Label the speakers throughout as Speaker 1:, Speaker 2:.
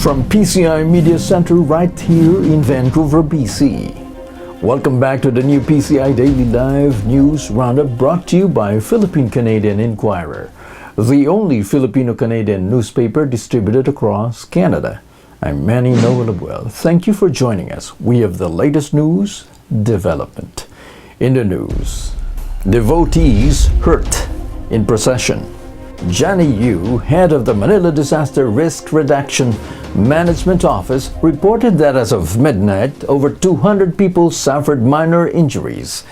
Speaker 1: From PCI Media Center right here in Vancouver, BC. Welcome back to the new PCI Daily Live News Roundup brought to you by Philippine-Canadian Inquirer, the only Filipino-Canadian newspaper distributed across Canada. I'm Manny Noel. Thank you for joining us. We have the latest news development. In the news, Devotees hurt in procession. Johnny Yu, head of the Manila Disaster Risk Reduction Management Office, reported that as of midnight, over 200 people suffered minor injuries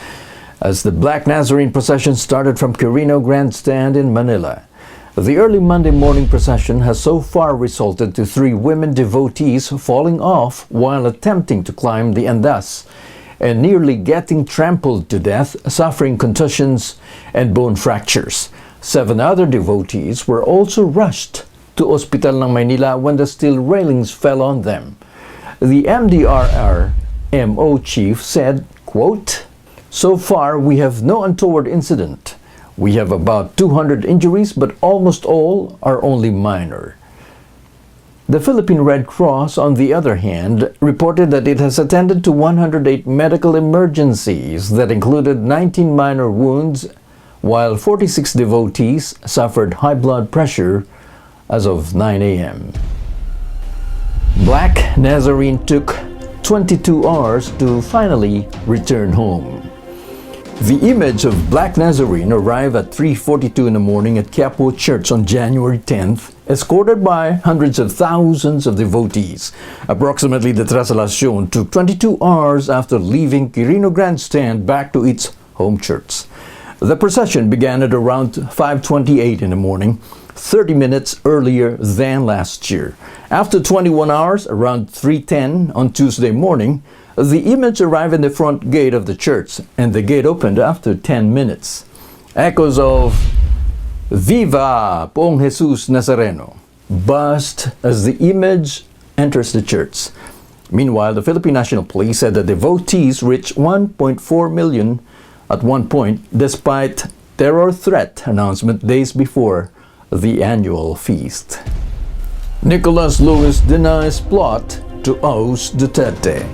Speaker 1: as the Black Nazarene procession started from Quirino Grandstand in Manila. The early Monday morning procession has so far resulted to 3 women devotees falling off while attempting to climb the andas and nearly getting trampled to death, suffering contusions and bone fractures. 7 other devotees were also rushed to Hospital ng Maynila when the steel railings fell on them. The MDRR-MO chief said, quote, "So far, we have no untoward incident. We have about 200 injuries, but almost all are only minor." The Philippine Red Cross, on the other hand, reported that it has attended to 108 medical emergencies that included 19 minor wounds, while 46 devotees suffered high blood pressure as of 9 a.m. Black Nazarene took 22 hours to finally return home. The image of Black Nazarene arrived at 3:42 in the morning at Quiapo Church on January 10th, escorted by hundreds of thousands of devotees. Approximately, the traslación took 22 hours after leaving Quirino Grandstand back to its home church. The procession began at around 5:28 in the morning, 30 minutes earlier than last year. After 21 hours, around 3:10 on Tuesday morning, the image arrived in the front gate of the church, and the gate opened after 10 minutes. Echoes of "Viva Poong Jesus Nazareno" buzzed as the image enters the church. Meanwhile, the Philippine National Police said that devotees reached 1.4 million at one point, despite terror threat announcement days before the annual feast. Nicolas-Lewis denies plot to oust Duterte.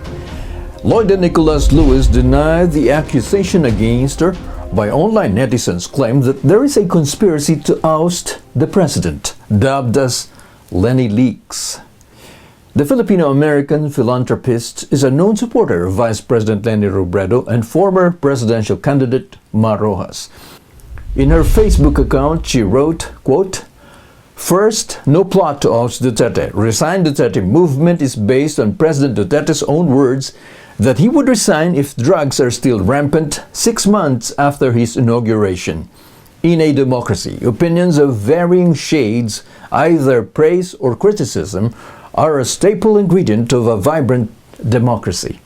Speaker 1: Lloyd and Nicolas-Lewis denied the accusation against her by online netizens claim that there is a conspiracy to oust the president, dubbed as Lenny Leaks. The Filipino-American philanthropist is a known supporter of Vice President Leni Robredo and former presidential candidate Mar Rojas. In her Facebook account, she wrote, quote, "First, no plot to oust Duterte. Resign Duterte movement is based on President Duterte's own words that he would resign if drugs are still rampant 6 months after his inauguration. In a democracy, opinions of varying shades, either praise or criticism, are a staple ingredient of a vibrant democracy."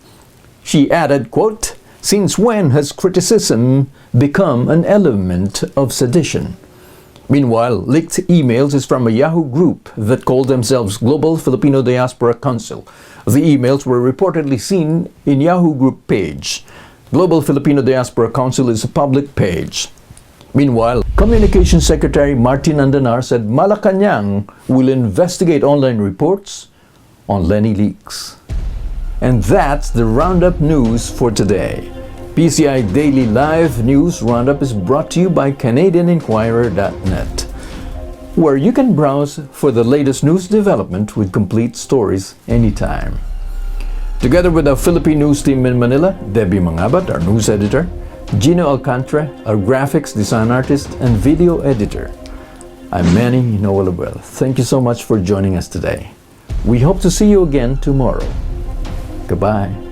Speaker 1: She added, quote, "Since when has criticism become an element of sedition?" Meanwhile, leaked emails is from a Yahoo group that called themselves Global Filipino Diaspora Council. The emails were reportedly seen in Yahoo group page. Global Filipino Diaspora Council is a public page. Meanwhile, Communications Secretary Martin Andanar said Malacanang will investigate online reports on Lenny Leaks. And that's the Roundup News for today. PCI Daily Live News Roundup is brought to you by CanadianInquirer.net, where you can browse for the latest news development with complete stories anytime. Together with our Philippine news team in Manila, Debbie Mangabat, our news editor, Gino Alcantara, our graphics design artist and video editor. I'm Manny Noel. Thank you so much for joining us today. We hope to see you again tomorrow. Goodbye.